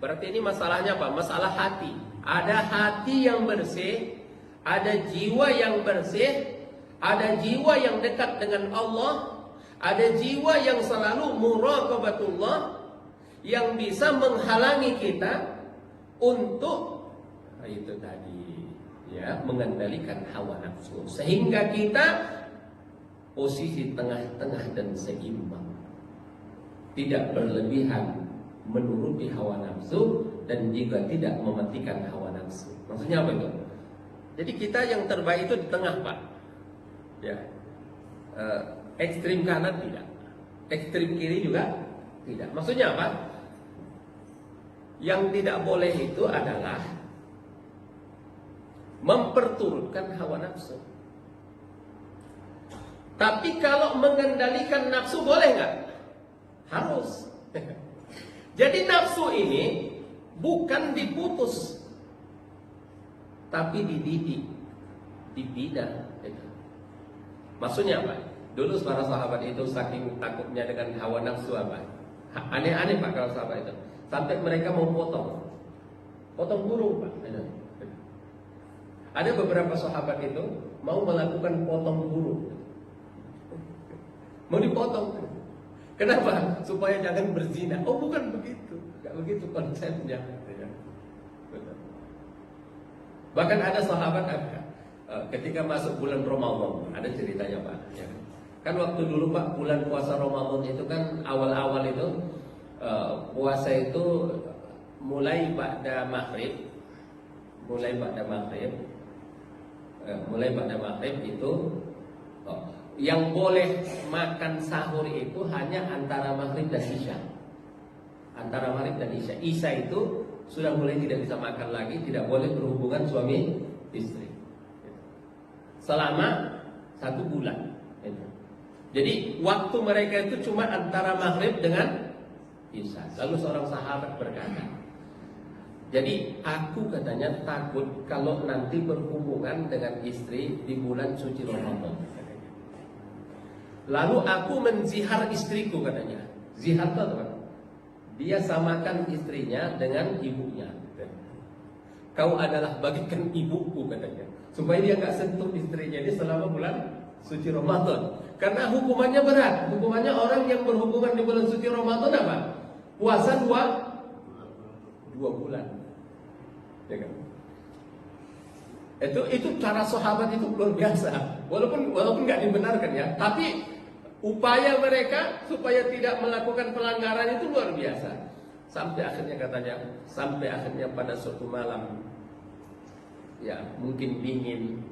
Berarti ini masalahnya apa? Masalah hati. Ada hati yang bersih, ada jiwa yang bersih, ada jiwa yang dekat dengan Allah, ada jiwa yang selalu muraqabatullah, yang bisa menghalangi kita untuk itu tadi, ya, mengendalikan hawa nafsu, sehingga kita posisi tengah-tengah dan seimbang, tidak berlebihan menuruti hawa nafsu dan juga tidak mematikan hawa nafsu. Maksudnya apa itu? Jadi kita yang terbaik itu di tengah Pak, ya, ekstrim kanan tidak, ekstrim kiri juga tidak. Maksudnya apa? Yang tidak boleh itu adalah memperturutkan hawa nafsu. Tapi kalau mengendalikan nafsu boleh nggak? Harus. Jadi nafsu ini bukan diputus, tapi dididik, dibina. Maksudnya apa? Dulu para sahabat itu saking takutnya dengan hawa nafsu apa? Aneh-aneh Pak kalau sahabat itu. Sampai mereka mau potong burung Pak. Ada beberapa sahabat itu mau melakukan potong burung. Mau dipotong. Kenapa? Supaya jangan berzina. Oh bukan begitu. Enggak begitu konsepnya. Betul. Bahkan ada sahabat ketika masuk bulan Ramadan, ada ceritanya Pak. Ya. Kan waktu dulu Pak, bulan puasa Ramadan itu kan awal-awal itu puasa itu mulai pada maghrib, mulai pada maghrib itu yang boleh makan sahur itu hanya antara maghrib dan isya. Antara maghrib dan isya. Isya itu sudah mulai tidak bisa makan lagi, tidak boleh berhubungan suami istri. Selama 1 bulan. Jadi waktu mereka itu cuma antara maghrib dengan isya. Lalu seorang sahabat berkata, jadi aku katanya takut kalau nanti berhubungan dengan istri di bulan suci Ramadan. Lalu aku menzihar istriku katanya. Zihar itu apa? Dia samakan istrinya dengan ibunya. Kau adalah bagikan ibuku katanya. Supaya dia nggak sentuh istrinya ini selama bulan suci Ramadan. Karena hukumannya berat. Hukumannya orang yang berhubungan di bulan suci Ramadan apa? Puasa 2 bulan. Ya kan? Itu cara sahabat itu luar biasa. Walaupun nggak dibenarkan ya, tapi upaya mereka supaya tidak melakukan pelanggaran itu luar biasa. Sampai akhirnya pada suatu malam, ya mungkin dingin,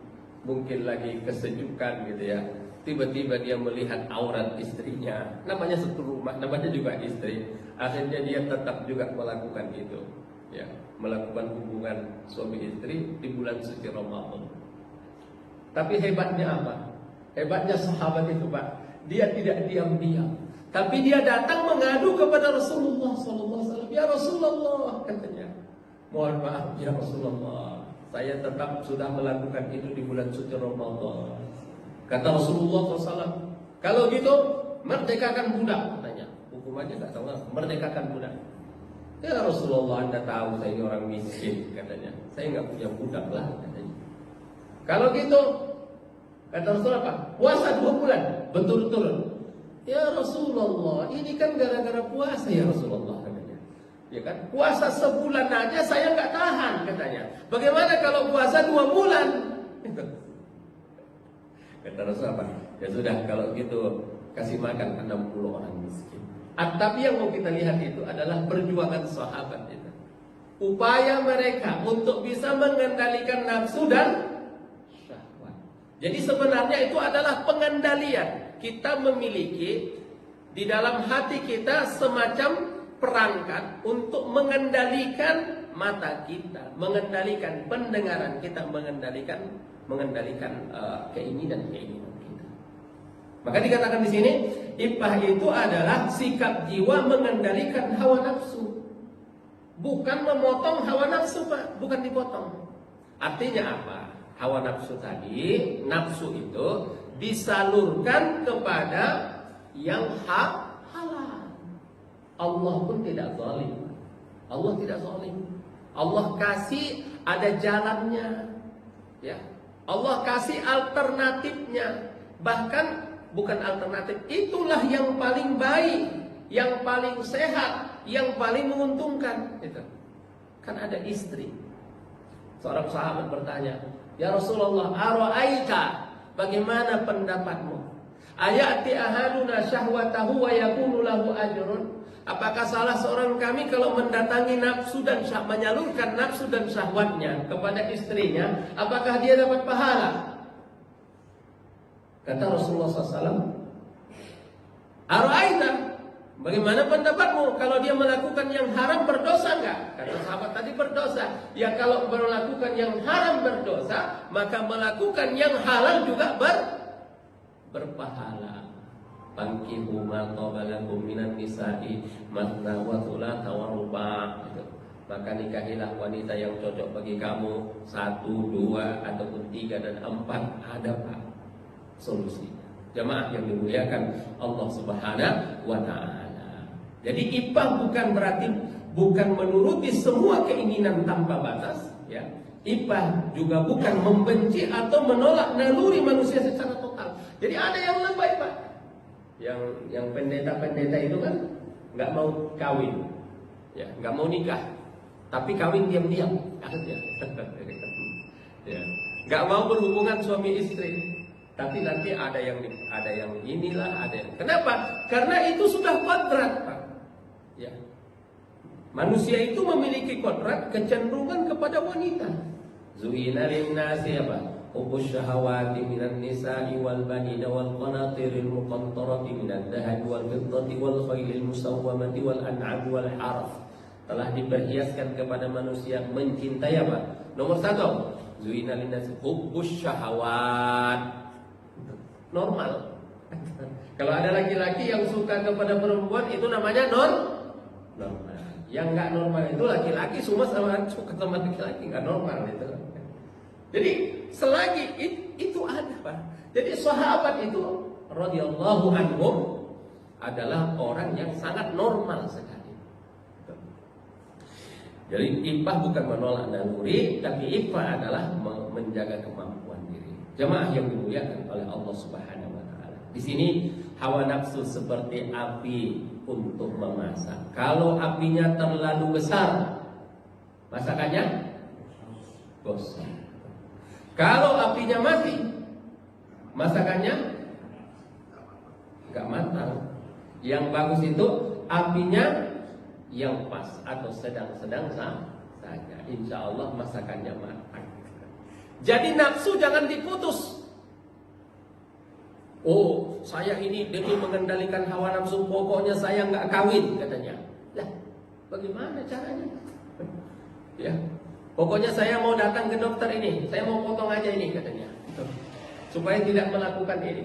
mungkin lagi kesejukan gitu ya. Tiba-tiba dia melihat aurat istrinya. Namanya satu rumah, namanya juga istri. Akhirnya dia tetap juga melakukan itu, ya, melakukan hubungan suami istri di bulan suci Ramadan. Tapi hebatnya apa? Hebatnya sahabat itu Pak, dia tidak diam-diam, tapi dia datang mengadu kepada Rasulullah SAW. Ya Rasulullah, katanya, mohon maaf ya Rasulullah, saya tetap sudah melakukan itu di bulan suci Ramadan. Kata Rasulullah SAW, kalau gitu merdekakan budak, katanya. Hukumannya nggak tahu, merdekakan budak. Ya Rasulullah, Anda tahu saya ini orang miskin, katanya. Saya nggak punya budak lah, katanya. Kalau gitu, kata Rasulullah apa? Puasa 2 bulan, betul-betul. Ya Rasulullah, ini kan gara-gara puasa ya Rasulullah, katanya. Ya kan? Puasa sebulan aja saya nggak tahan, katanya. Bagaimana kalau puasa 2 bulan? Kata Rasulullah, ya sudah kalau gitu kasih makan 60 orang miskin. Tapi yang mau kita lihat itu adalah perjuangan sahabat itu. Upaya mereka untuk bisa mengendalikan nafsu dan syahwat. Jadi sebenarnya itu adalah pengendalian. Kita memiliki di dalam hati kita semacam perangkat untuk mengendalikan mata kita, mengendalikan pendengaran kita, mengendalikan keinginan kita. Maka dikatakan di sini, iffah itu adalah sikap jiwa mengendalikan hawa nafsu. Bukan memotong hawa nafsu, Pak, bukan dipotong. Artinya apa? Hawa nafsu tadi, nafsu itu disalurkan kepada yang halal. Allah pun tidak zalim. Allah tidak zalim. Allah kasih ada jalannya. Ya. Allah kasih alternatifnya. Bahkan bukan alternatif, itulah yang paling baik, yang paling sehat, yang paling menguntungkan. Itu. Kan ada istri. Seorang sahabat bertanya, "Ya Rasulullah, ara'aita, bagaimana pendapatmu? Ayati ahaduna syahwatahu wa yakunu lahu ajrun?" Apakah salah seorang kami kalau mendatangi nafsu dan menyalurkan nafsu dan syahwatnya kepada istrinya, apakah dia dapat pahala? Kata Rasulullah SAW, "Ara'aita, bagaimana pendapatmu kalau dia melakukan yang haram berdosa enggak?" Kata sahabat tadi berdosa. Ya kalau melakukan yang haram berdosa, maka melakukan yang halal juga berpahala. Fankihu ma taba lakum minan nisa'i mathna wa thulatha wa ruba'. Maka nikahilah wanita yang cocok bagi kamu 1, 2 ataupun 3 dan 4. Ada Pak solusinya. Jamaah yang dimuliakan Allah Subhanahu wa taala. Jadi iffah bukan berarti bukan menuruti semua keinginan tanpa batas, ya. Iffah juga bukan membenci atau menolak naluri manusia secara total. Jadi ada yang lebay, Pak. Yang pendeta-pendeta itu kan nggak mau kawin, ya, nggak mau nikah, tapi kawin diam-diam, ya. Ya. Nggak mau berhubungan suami istri, tapi nanti ada yang inilah, ada yang. Kenapa? Karena itu sudah kodrat, Pak. Ya. Manusia itu memiliki kodrat kecenderungan kepada wanita. Zuhina linnasi apa? Hubbus syahawati minan nisa'i wal banina wal qanatiril muqantarati minad dhahabi wal fiddati wal khailil musawwamati wal an'am wal harf. Telah diperhiaskan kepada manusia mencintai apa? Nomor 1, zuhina linnasi hubbus syahawat. Normal. Kalau ada laki-laki yang suka kepada perempuan, itu namanya normal. Yang nggak normal itu laki-laki semua suka sama laki-laki, nggak normal itu. Jadi selagi itu ada, Pak. Jadi sahabat itu radhiyallahu anhum adalah orang yang sangat normal sekali. Jadi iffah bukan menolak naluri, tapi iffah adalah menjaga kemampuan diri. Jemaah yang dimuliakan oleh Allah Subhanahu wa taala. Di sini hawa nafsu seperti api untuk memasak. Kalau apinya terlalu besar, masakannya gosong. Kalau apinya mati, masakannya nggak matang. Yang bagus itu apinya yang pas atau sedang-sedang saja. Insya Allah masakannya matang. Jadi nafsu jangan diputus. Oh, saya ini demi mengendalikan hawa nafsu, pokoknya saya nggak kawin, katanya. Lah, bagaimana caranya? Ya, pokoknya saya mau datang ke dokter ini, saya mau potong aja ini, katanya. Supaya tidak melakukan ini.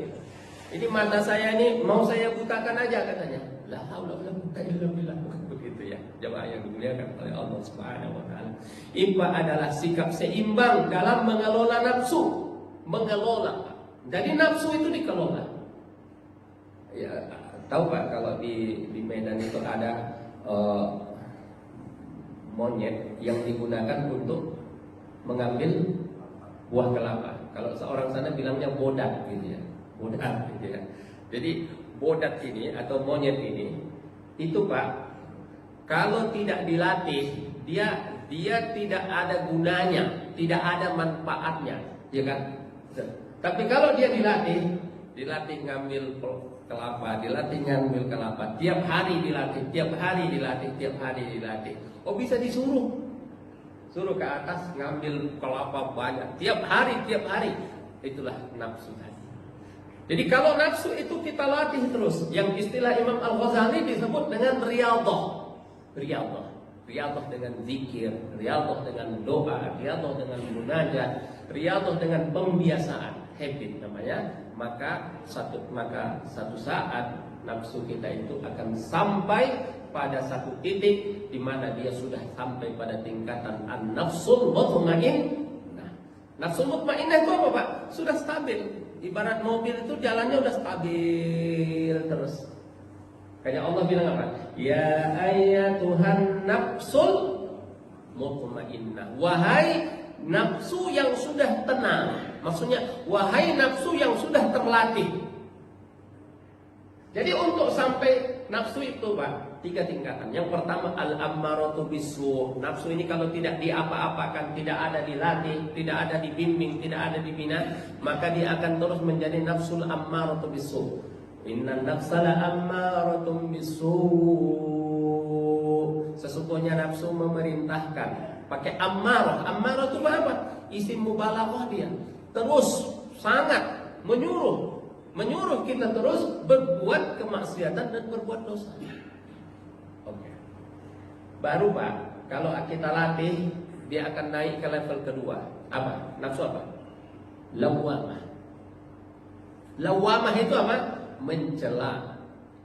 Ini mata saya ini mau saya butakan aja, katanya. La haula wala quwwata illa billah. Begitu ya, jemaah yang dimuliakan oleh Allah Subhanahu wa taala. Iffah adalah sikap seimbang dalam mengelola nafsu, mengelola. Jadi nafsu itu dikelola. Ya, tahu Pak, kalau di Medan itu ada monyet yang digunakan untuk mengambil buah kelapa. Kalau seorang sana bilangnya bodat gitu ya. Bodat gitu ya. Jadi bodat ini atau monyet ini itu Pak, kalau tidak dilatih, dia tidak ada gunanya, tidak ada manfaatnya, ya kan? Tapi kalau dia dilatih ngambil kelapa, dilatih ngambil kelapa, tiap hari dilatih, tiap hari dilatih. Oh, bisa suruh ke atas ngambil kelapa banyak, tiap hari. Itulah nafsu tadi. Jadi kalau nafsu itu kita latih terus, yang istilah Imam Al-Ghazali disebut dengan riyadhah. Riyadhah dengan zikir, riyadhah dengan doa, riyadhah dengan munajat, riyadhah dengan pembiasaan. Habit namanya, maka satu saat nafsu kita itu akan sampai pada satu titik di mana dia sudah sampai pada tingkatan an-nafsul mutmainnah. Nafsul mutmainnah itu apa, Pak? Sudah stabil. Ibarat mobil itu jalannya udah stabil terus. Kayak Allah bilang apa? Ya ayyatuhan nafsul mutmainnah. Wahai nafsu yang sudah tenang. Maksudnya, wahai nafsu yang sudah terlatih. Jadi untuk sampai nafsu itu Pak, 3 tingkatan. Yang pertama al-ammaratu bisu. Nafsu ini kalau tidak diapa-apakan, tidak ada dilatih, tidak ada dibimbing, tidak ada dibina, maka dia akan terus menjadi nafsul ammaratu bisu. Innan nafsala ammaratun bisu. Sesungguhnya nafsu memerintahkan. Pakai ammarah. Ammarah itu apa? Isim mubalaghah dia. Terus sangat menyuruh kita terus berbuat kemaksiatan dan berbuat dosa. Oke. Baru Pak, kalau kita latih, dia akan naik ke level kedua. Apa? Nafsu apa? Lawamah. Lawamah itu apa? Mencela.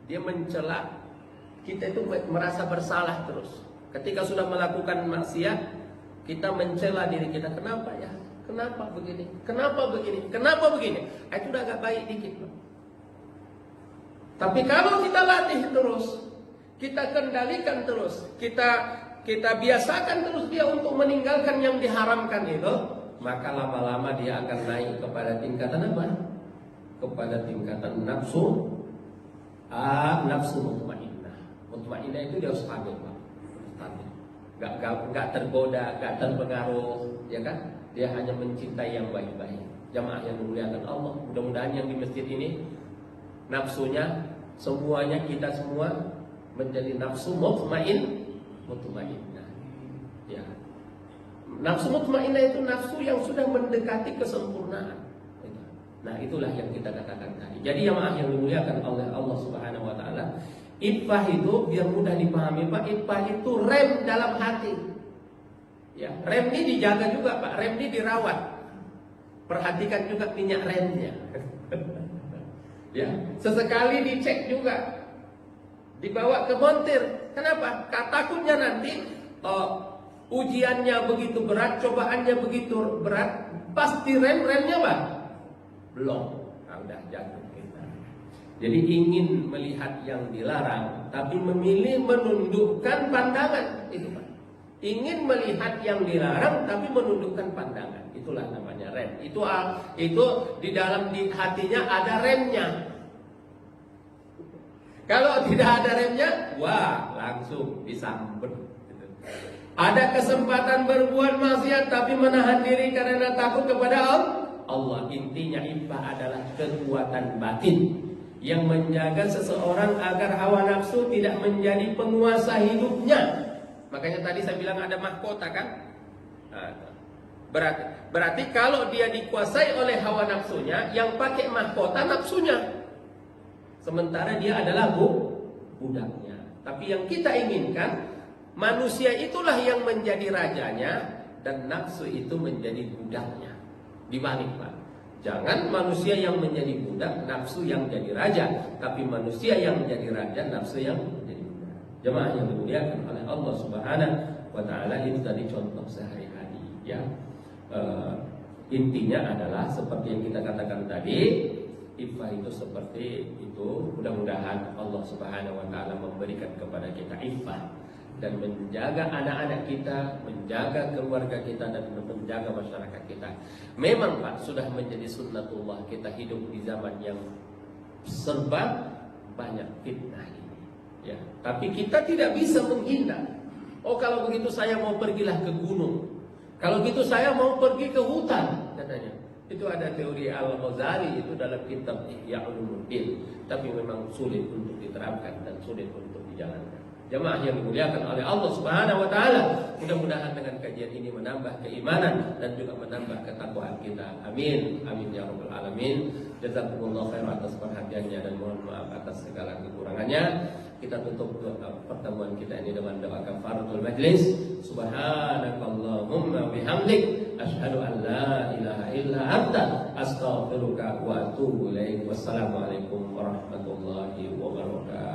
Dia mencela. Kita itu merasa bersalah terus. Ketika sudah melakukan maksiat, kita mencela diri kita. Kenapa ya? Kenapa begini? Kenapa begini? Kenapa begini? Itu udah agak baik dikit. Tapi kalau kita latih terus, kita kendalikan terus, kita biasakan terus dia untuk meninggalkan yang diharamkan itu, maka lama-lama dia akan naik kepada tingkatan apa? Kepada tingkatan nafsu mutmainnah. Mutmainnah itu dia stabil, Pak. nggak tergoda, nggak terpengaruh, ya kan? Dia hanya mencintai yang baik-baik. Jamaah yang dimuliakan Allah, mudah-mudahan yang di masjid ini nafsunya semuanya, kita semua menjadi nafsu mutmainnah. Ya. Nafsu mutmainnah itu nafsu yang sudah mendekati kesempurnaan. Nah, itulah yang kita katakan tadi. Jadi jamaah yang dimuliakan oleh Allah Subhanahu wa taala, iffah itu biar mudah dipahami Pak, iffah itu rem dalam hati. Ya, rem ini dijaga juga Pak, rem ini dirawat. Perhatikan juga minyak remnya. Ya, sesekali dicek juga. Dibawa ke montir. Kenapa? Takutnya nanti ujiannya begitu berat, cobaannya begitu berat, pasti remnya Pak belum. Nah, udah jatuh kita. Jadi ingin melihat yang dilarang, tapi memilih menundukkan pandangan, itu Pak. Ingin melihat yang dilarang, tapi menundukkan pandangan. Itulah namanya rem. Itu di dalam hatinya ada remnya. Kalau tidak ada remnya, wah langsung disambut. Ada kesempatan berbuat maksiat, tapi menahan diri karena takut kepada Allah. Intinya iffah adalah kekuatan batin yang menjaga seseorang agar hawa nafsu tidak menjadi penguasa hidupnya. Makanya tadi saya bilang ada mahkota kan? Berarti kalau dia dikuasai oleh hawa nafsunya, yang pakai mahkota nafsunya. Sementara dia adalah budaknya. Tapi yang kita inginkan, manusia itulah yang menjadi rajanya dan nafsu itu menjadi budaknya. Dibalik Pak. Jangan manusia yang menjadi budak, nafsu yang jadi raja. Tapi manusia yang menjadi raja, nafsu yang menjadi budak. Jemaah yang dimuliakan oleh Allah Subhanahu wa taala, itu tadi contoh sehari-hari ya. Intinya adalah seperti yang kita katakan tadi, iffah itu seperti itu. Mudah-mudahan Allah Subhanahu wa taala memberikan kepada kita iffah dan menjaga anak-anak kita, menjaga keluarga kita, dan menjaga masyarakat kita. Memang Pak, sudah menjadi sunnatullah kita hidup di zaman yang serba banyak fitnah ini. Ya, tapi kita tidak bisa menghindar. Oh, kalau begitu saya mau pergilah ke gunung. Kalau gitu saya mau pergi ke hutan, katanya. Itu ada teori Al-Ghazali itu dalam kitab Ihya Ulumuddin. Tapi memang sulit untuk diterapkan dan sulit untuk dijalankan. Jemaah yang dimuliakan oleh Allah Subhanahu wa taala, mudah-mudahan dengan kajian ini menambah keimanan dan juga menambah ketakwaan kita. Amin. Amin ya rabbal alamin. Jazakumullah khair atas perhatiannya dan mohon maaf atas segala kekurangannya. Kita tutup pertemuan kita ini dengan doa kafaratul majlis. Subhanakallahumma bihamdik asyhadu an la ilaha illa anta astaghfiruka wa atubu ilaik. Wassalamualaikum warahmatullahi wabarakatuh.